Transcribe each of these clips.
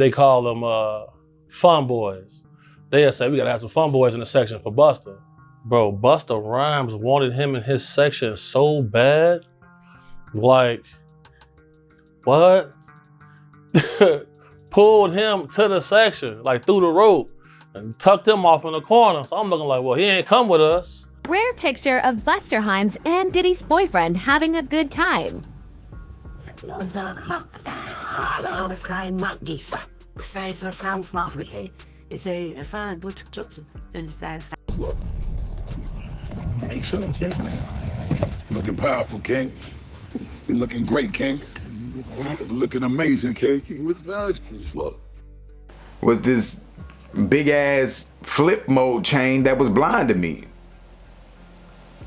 They call them fun boys. They'll say, we gotta have some fun boys in the section for Busta. Bro, Busta Rhymes wanted him in his section so bad. Like, what? Pulled him to the section, like through the rope, and tucked him off in the corner. So I'm looking like, well, he ain't come with us. Rare picture of Busta Rhymes and Diddy's boyfriend having a good time. Looking powerful, King. You're looking great, King. Looking amazing, King. What's valuable? Was this big ass flip mode chain that was blinding me.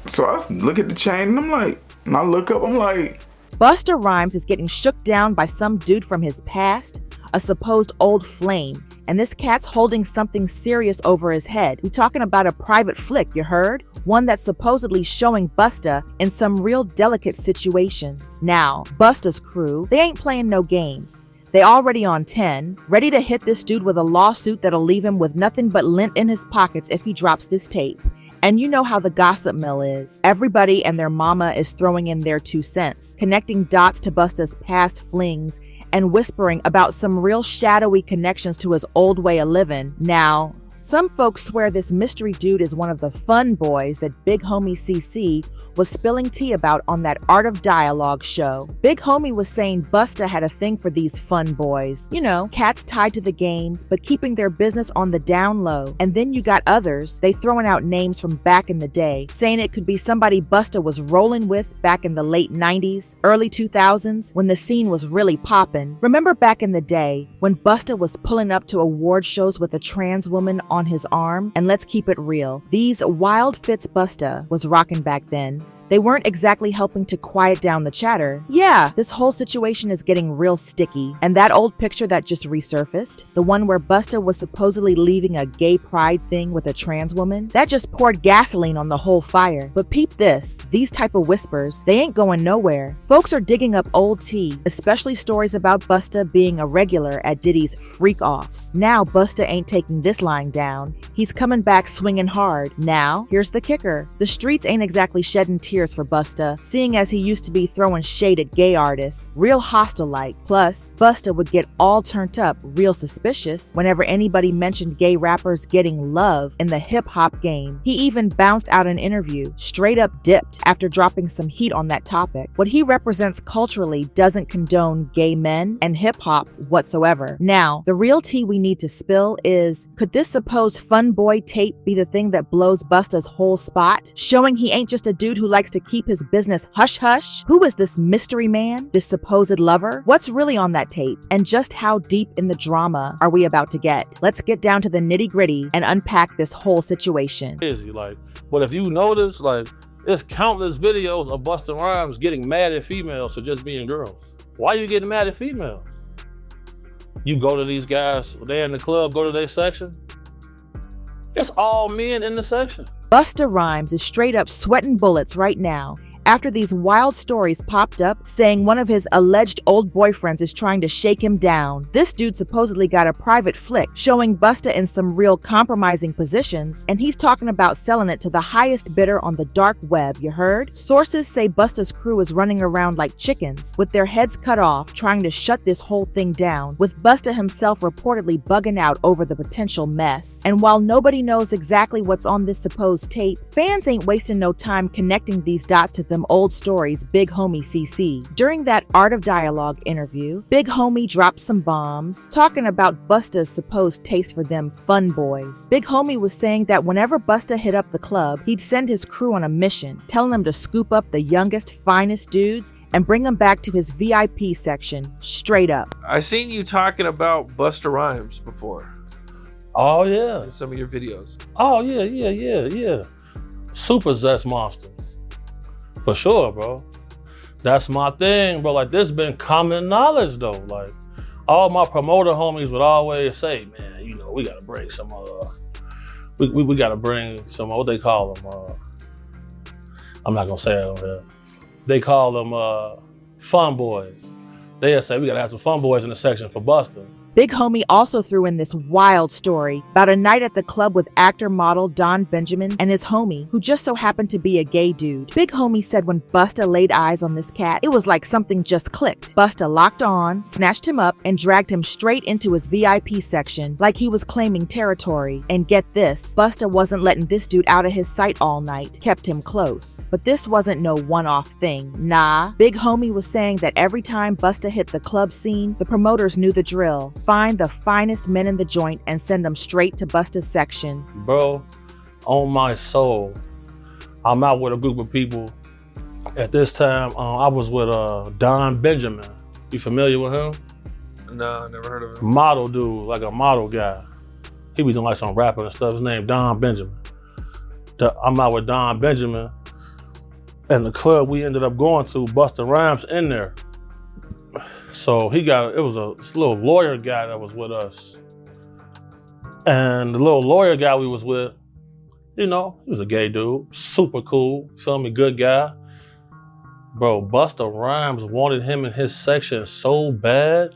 So I look at the chain and I'm like, and I look up, I'm like, Busta Rhymes is getting shook down by some dude from his past, a supposed old flame, and this cat's holding something serious over his head. We talking about a private flick, you heard? One that's supposedly showing Busta in some real delicate situations. Now, Busta's crew, they ain't playing no games. They already on 10, ready to hit this dude with a lawsuit that'll leave him with nothing but lint in his pockets if he drops this tape. And you know how the gossip mill is. Everybody and their mama is throwing in their 2 cents, connecting dots to Busta's past flings and whispering about some real shadowy connections to his old way of living. Now, some folks swear this mystery dude is one of the fun boys that Big Homie CC was spilling tea about on that Art of Dialogue show. Big Homie was saying Busta had a thing for these fun boys. You know, cats tied to the game, but keeping their business on the down low. And then you got others, they throwing out names from back in the day, saying it could be somebody Busta was rolling with back in the late 90s, early 2000s, when the scene was really poppin'. Remember back in the day, when Busta was pulling up to award shows with a trans woman on his arm? And let's keep it real. These wild fits Busta was rocking back then, they weren't exactly helping to quiet down the chatter. Yeah, this whole situation is getting real sticky. And that old picture that just resurfaced, the one where Busta was supposedly leaving a gay pride thing with a trans woman, that just poured gasoline on the whole fire. But peep this, these type of whispers, they ain't going nowhere. Folks are digging up old tea, especially stories about Busta being a regular at Diddy's freak-offs. Now Busta ain't taking this lying down. He's coming back swinging hard. Now, here's the kicker. The streets ain't exactly shedding tears for Busta, seeing as he used to be throwing shade at gay artists, real hostile-like. Plus, Busta would get all turned up, real suspicious, whenever anybody mentioned gay rappers getting love in the hip-hop game. He even bounced out an interview, straight up dipped, after dropping some heat on that topic. What he represents culturally doesn't condone gay men and hip-hop whatsoever. Now, the real tea we need to spill is, could this supposed fun boy tape be the thing that blows Busta's whole spot, showing he ain't just a dude who likes to keep his business hush-hush? Who is this mystery man, this supposed lover? What's really on that tape? And just how deep in the drama are we about to get? Let's get down to the nitty-gritty and unpack this whole situation. Crazy, like, but if you notice, like, there's countless videos of Busta Rhymes getting mad at females for just being girls. Why are you getting mad at females? You go to these guys, they're in the club, go to their section. It's all men in the section. Busta Rhymes is straight up sweating bullets right now after these wild stories popped up saying one of his alleged old boyfriends is trying to shake him down. This dude supposedly got a private flick showing Busta in some real compromising positions, and he's talking about selling it to the highest bidder on the dark web, you heard? Sources say Busta's crew is running around like chickens with their heads cut off trying to shut this whole thing down, with Busta himself reportedly bugging out over the potential mess. And while nobody knows exactly what's on this supposed tape, fans ain't wasting no time connecting these dots to them old stories Big Homie CC. During that Art of Dialogue interview, Big Homie dropped some bombs, talking about Busta's supposed taste for them fun boys. Big Homie was saying that whenever Busta hit up the club, he'd send his crew on a mission, telling them to scoop up the youngest, finest dudes and bring them back to his VIP section, straight up. I seen you talking about Busta Rhymes before. Oh yeah. In some of your videos. Oh yeah. Super zest monster. For sure, bro. That's my thing, bro. Like, this been common knowledge, though. Like, all my promoter homies would always say, man, you know, we gotta bring some, we gotta bring some, what they call them, I'm not gonna say it over here. They call them fun boys. They'll say, we gotta have some fun boys in the section for Busta. Big Homie also threw in this wild story about a night at the club with actor-model Don Benjamin and his homie, who just so happened to be a gay dude. Big Homie said when Busta laid eyes on this cat, it was like something just clicked. Busta locked on, snatched him up, and dragged him straight into his VIP section like he was claiming territory. And get this, Busta wasn't letting this dude out of his sight all night, kept him close. But this wasn't no one-off thing. Nah, Big Homie was saying that every time Busta hit the club scene, the promoters knew the drill. Find the finest men in the joint and send them straight to Busta's section. Bro, on my soul, I'm out with a group of people. At this time, I was with Don Benjamin. You familiar with him? No, never heard of him. Model dude, like a model guy. He be doing like some rapping and stuff. His name Don Benjamin. I'm out with Don Benjamin. And the club we ended up going to, Busta Rhymes in there. So it was this little lawyer guy that was with us. And the little lawyer guy we was with, you know, he was a gay dude, super cool, feel me, good guy. Bro, Busta Rhymes wanted him in his section so bad.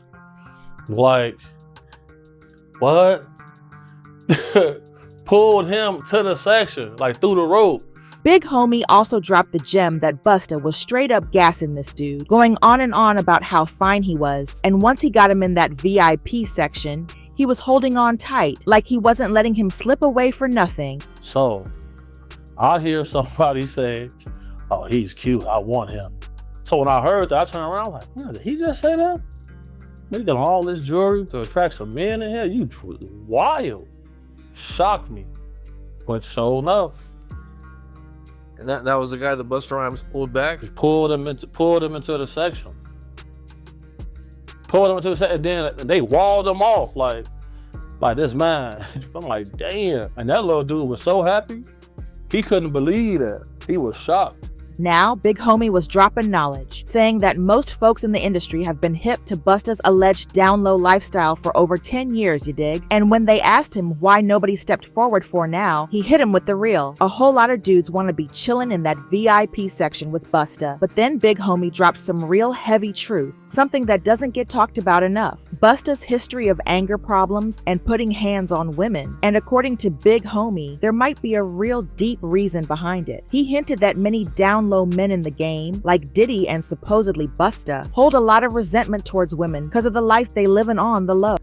Like, what? Pulled him to the section, like through the rope. Big Homie also dropped the gem that Busta was straight up gassing this dude, going on and on about how fine he was. And once he got him in that VIP section, he was holding on tight, like he wasn't letting him slip away for nothing. So, I hear somebody say, oh, he's cute, I want him. So when I heard that, I turned around like, man, did he just say that? He got all this jewelry to attract some men in here? You wild. Shocked me. But sure enough. And that was the guy that Busta Rhymes pulled back? Just pulled him into the section. Pulled him into the section, and then they walled him off like this man. I'm like, damn. And that little dude was so happy. He couldn't believe that. He was shocked. Now, Big Homie was dropping knowledge, saying that most folks in the industry have been hip to Busta's alleged down-low lifestyle for over 10 years, you dig? And when they asked him why nobody stepped forward for now, he hit him with the real. A whole lot of dudes want to be chilling in that VIP section with Busta. But then Big Homie dropped some real heavy truth, something that doesn't get talked about enough. Busta's history of anger problems and putting hands on women. And according to Big Homie, there might be a real deep reason behind it. He hinted that many down-low men in the game, like Diddy and supposedly Busta, hold a lot of resentment towards women because of the life they living on the low.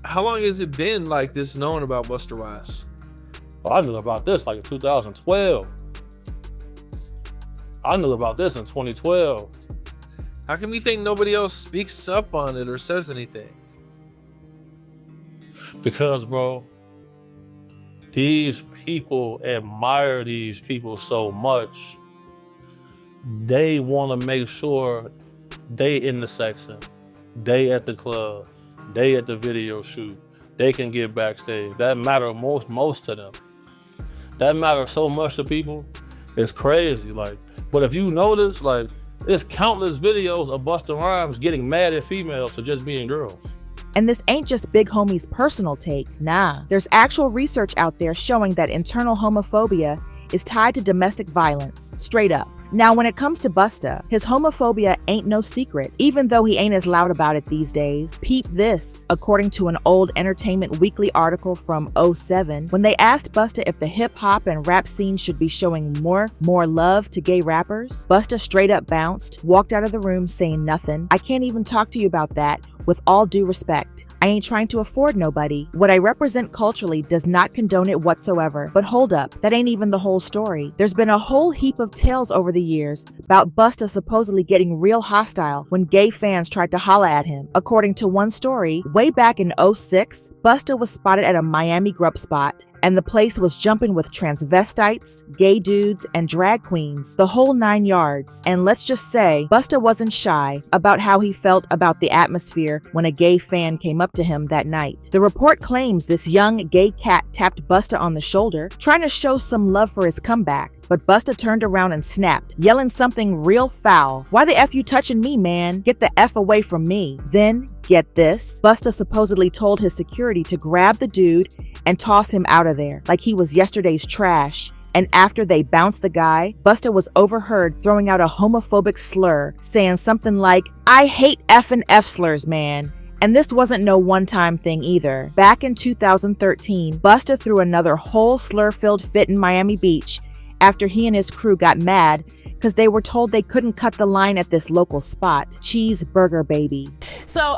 How long has it been like this known about Busta Rhymes? Well, I knew about this like in 2012. I knew about this in 2012. How come you think nobody else speaks up on it or says anything? Because, bro, these people admire these people so much. They want to make sure they in the section, they at the club, they at the video shoot, they can get backstage. That matter most to them. That matters so much to people. It's crazy. Like, but if you notice, like, there's countless videos of Busta Rhymes getting mad at females for just being girls. And this ain't just Big Homie's personal take, nah. There's actual research out there showing that internal homophobia is tied to domestic violence, straight up. Now, when it comes to Busta, his homophobia ain't no secret, even though he ain't as loud about it these days. Peep this. According to an old Entertainment Weekly article from '07, when they asked Busta if the hip-hop and rap scene should be showing more love to gay rappers, Busta straight up bounced, walked out of the room saying nothing. I can't even talk to you about that, with all due respect. I ain't trying to afford nobody. What I represent culturally does not condone it whatsoever. But hold up, that ain't even the whole story. There's been a whole heap of tales over the years about Busta supposedly getting real hostile when gay fans tried to holla at him. According to one story, way back in '06, Busta was spotted at a Miami grub spot, and the place was jumping with transvestites, gay dudes, and drag queens, the whole 9 yards. And let's just say, Busta wasn't shy about how he felt about the atmosphere when a gay fan came up to him that night. The report claims this young gay cat tapped Busta on the shoulder, trying to show some love for his comeback. But Busta turned around and snapped, yelling something real foul. "Why the F you touching me, man? Get the F away from me." Then, get this, Busta supposedly told his security to grab the dude and toss him out of there like he was yesterday's trash. And after they bounced the guy, Busta was overheard throwing out a homophobic slur, saying something like, "I hate F and F slurs, man." And this wasn't no one-time thing either. Back in 2013, Busta threw another whole slur-filled fit in Miami Beach after he and his crew got mad because they were told they couldn't cut the line at this local spot, Cheeseburger Baby. So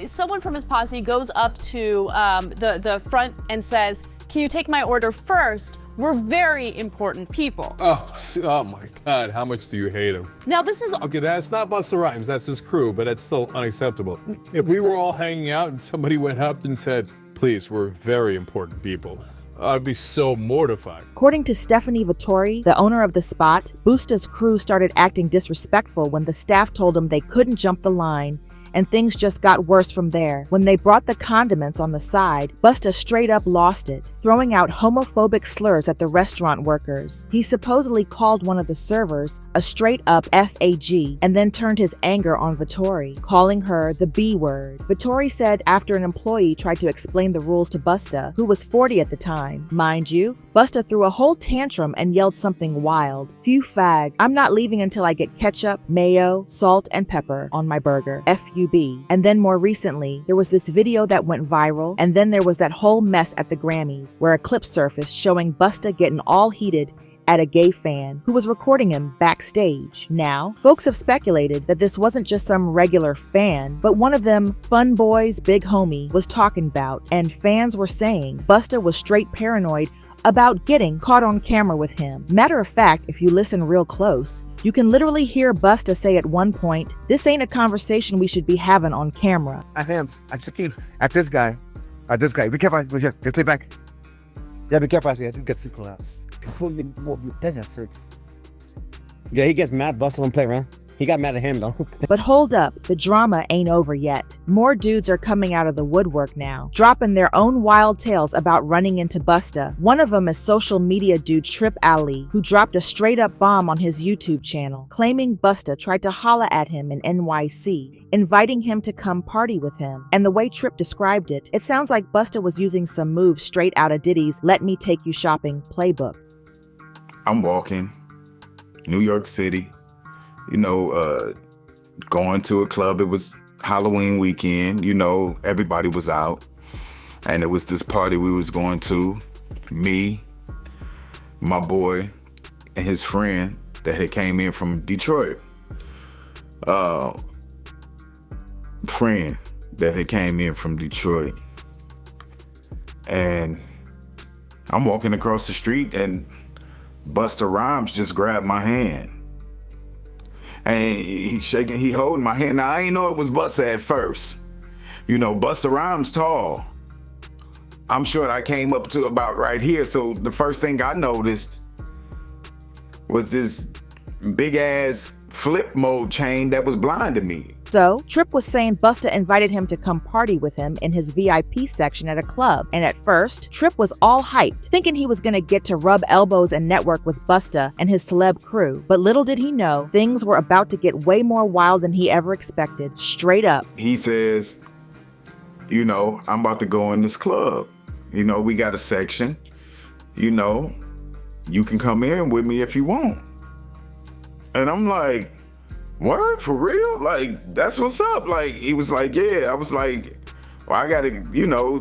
someone from his posse goes up to the front and says, "Can you take my order first? We're very important people." Oh my God, how much do you hate him? Now this is Okay, that's not Busta Rhymes, that's his crew, but it's still unacceptable. If we were all hanging out and somebody went up and said, "Please, we're very important people," I'd be so mortified. According to Stephanie Vittori, the owner of the spot, Busta's crew started acting disrespectful when the staff told them they couldn't jump the line, and things just got worse from there. When they brought the condiments on the side, Busta straight up lost it, throwing out homophobic slurs at the restaurant workers. He supposedly called one of the servers a straight up FAG and then turned his anger on Vittori, calling her the B word. Vittori said after an employee tried to explain the rules to Busta, who was 40 at the time. Mind you, Busta threw a whole tantrum and yelled something wild. "Phew fag, I'm not leaving until I get ketchup, mayo, salt, and pepper on my burger. FUB. And then more recently, there was this video that went viral, and then there was that whole mess at the Grammys, where a clip surfaced showing Busta getting all heated at a gay fan who was recording him backstage. Now, folks have speculated that this wasn't just some regular fan, but one of them fun boys big homie was talking about, and fans were saying Busta was straight paranoid about getting caught on camera with him. Matter of fact, if you listen real close, you can literally hear Busta say at one point, "This ain't a conversation we should be having on camera." Hands, I'm looking at this guy. Be careful, just stay back. Yeah, be careful, I see, I didn't get too close. Yeah, he gets mad, Busta don't play around. He got mad at him though. But hold up, the drama ain't over yet. More dudes are coming out of the woodwork now, dropping their own wild tales about running into Busta. One of them is social media dude Trip Ali, who dropped a straight up bomb on his YouTube channel, claiming Busta tried to holla at him in NYC, inviting him to come party with him. And the way Trip described it, it sounds like Busta was using some moves straight out of Diddy's Let Me Take You Shopping playbook. I'm walking, New York City, going to a club. It was Halloween weekend, everybody was out. And it was this party we was going to, me, my boy, and his friend that had came in from Detroit. And I'm walking across the street and Busta Rhymes just grabbed my hand. And he holding my hand. Now, I didn't know it was Busta at first. Busta Rhymes tall. I'm short, I came up to about right here. So the first thing I noticed was this big ass flip mode chain that was blinding me. So, Trip was saying Busta invited him to come party with him in his VIP section at a club. And at first, Trip was all hyped, thinking he was gonna get to rub elbows and network with Busta and his celeb crew. But little did he know, things were about to get way more wild than he ever expected, straight up. He says, I'm about to go in this club. We got a section. You can come in with me if you want. And I'm like, word, for real? Like, that's what's up. Like, he was like, yeah. I was like, well, I gotta,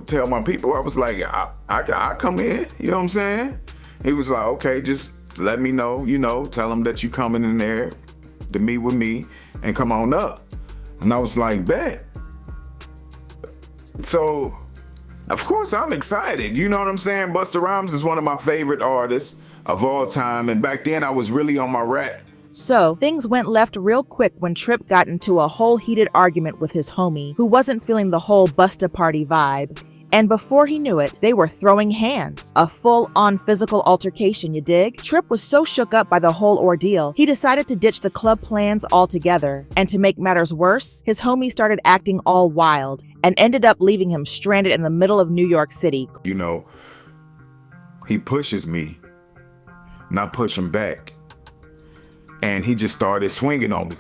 tell my people. I was like, I come in, you know what I'm saying? He was like, okay, just let me know, tell them that you coming in there to meet with me and come on up. And I was like, bet. So, of course, I'm excited. You know what I'm saying? Busta Rhymes is one of my favorite artists of all time. And back then, I was really on my rap. So, things went left real quick when Trip got into a whole heated argument with his homie, who wasn't feeling the whole Busta party vibe. And before he knew it, they were throwing hands. A full-on physical altercation, you dig? Trip was so shook up by the whole ordeal, he decided to ditch the club plans altogether. And to make matters worse, his homie started acting all wild and ended up leaving him stranded in the middle of New York City. He pushes me, not pushing back. And he just started swinging on me,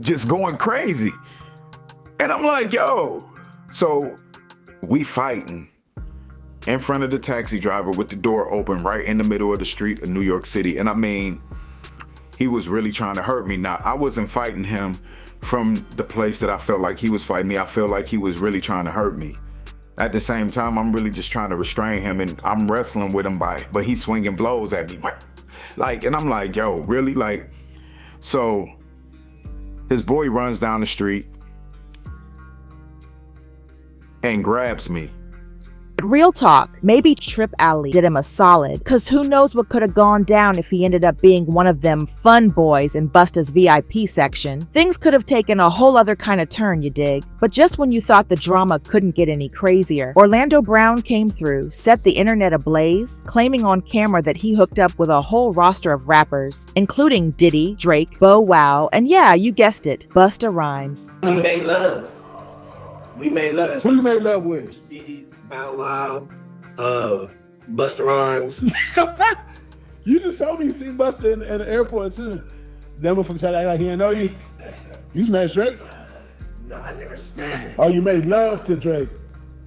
just going crazy. And I'm like, yo. So we fighting in front of the taxi driver with the door open right in the middle of the street of New York City. And I mean, he was really trying to hurt me. Now, I wasn't fighting him from the place that I felt like he was fighting me. I feel like he was really trying to hurt me. At the same time, I'm really just trying to restrain him, and I'm wrestling with him but he's swinging blows at me. Like, and I'm like, yo, really? Like, so his boy runs down the street and grabs me. Real talk, maybe Trip Alley did him a solid, cause who knows what could have gone down if he ended up being one of them fun boys in Busta's VIP section. Things could have taken a whole other kind of turn, you dig? But just when you thought the drama couldn't get any crazier, Orlando Brown came through, set the internet ablaze, claiming on camera that he hooked up with a whole roster of rappers, including Diddy, Drake, Bow Wow, and yeah, you guessed it, Busta Rhymes. We made love. We made love. Who you made love with? Diddy, Bow Wow, Busta Rhymes. You just told me you seen Busta at the airport too. That motherfucker tried to act like he didn't know you. You smashed Drake? No, I never smashed. Oh, you made love to Drake.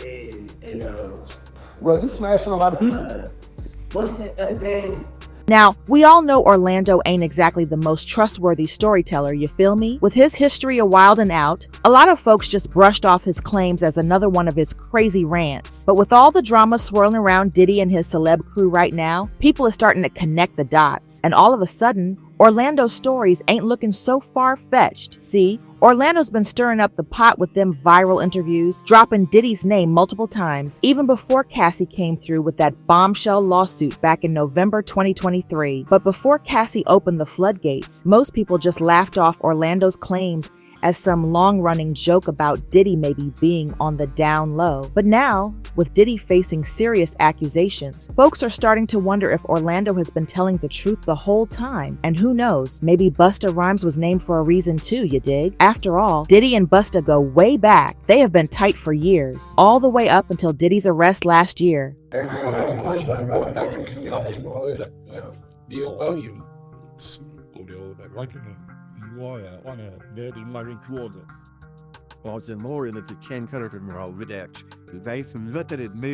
And Well, you smashing a lot of people. what's that thing? Now, we all know Orlando ain't exactly the most trustworthy storyteller, you feel me? With his history of Wild 'N Out, a lot of folks just brushed off his claims as another one of his crazy rants. But with all the drama swirling around Diddy and his celeb crew right now, people are starting to connect the dots. And all of a sudden, Orlando's stories ain't looking so far-fetched. See, Orlando's been stirring up the pot with them viral interviews, dropping Diddy's name multiple times, even before Cassie came through with that bombshell lawsuit back in November 2023. But before Cassie opened the floodgates, most people just laughed off Orlando's claims as some long-running joke about Diddy maybe being on the down low. But now, with Diddy facing serious accusations, folks are starting to wonder if Orlando has been telling the truth the whole time. And who knows, maybe Busta Rhymes was named for a reason too, you dig? After all, Diddy and Busta go way back. They have been tight for years, all the way up until Diddy's arrest last year.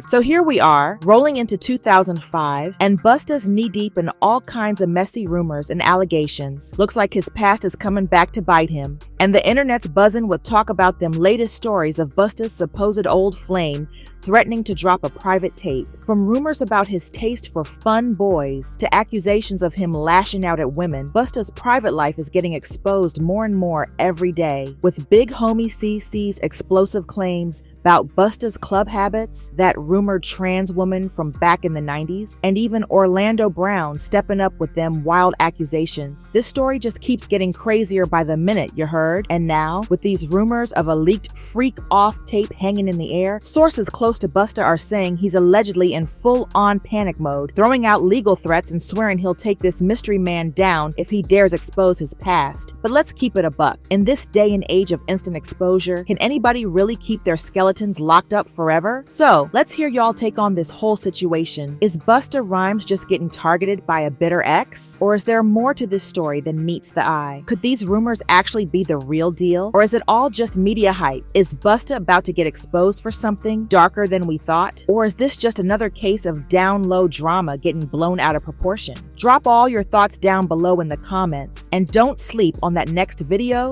So here we are, rolling into 2005, and Busta's knee-deep in all kinds of messy rumors and allegations. Looks like his past is coming back to bite him, and the internet's buzzing with talk about them latest stories of Busta's supposed old flame threatening to drop a private tape. From rumors about his taste for fun boys to accusations of him lashing out at women, Busta's private life is getting exposed more and more every day, with Big Homie CC's explosive claims about Busta's club habits, that rumored trans woman from back in the 90s, and even Orlando Brown stepping up with them wild accusations. This story just keeps getting crazier by the minute, you heard? And now, with these rumors of a leaked freak-off tape hanging in the air, sources close to Busta are saying he's allegedly in full-on panic mode, throwing out legal threats and swearing he'll take this mystery man down if he dares expose his past. But let's keep it a buck. In this day and age of instant exposure, can anybody really keep their skeletons locked up forever? So, let's hear y'all take on this whole situation. Is Busta Rhymes just getting targeted by a bitter ex? Or is there more to this story than meets the eye? Could these rumors actually be the real deal? Or is it all just media hype? Is Busta about to get exposed for something darker than we thought? Or is this just another case of down low drama getting blown out of proportion? Drop all your thoughts down below in the comments, and don't sleep on that next video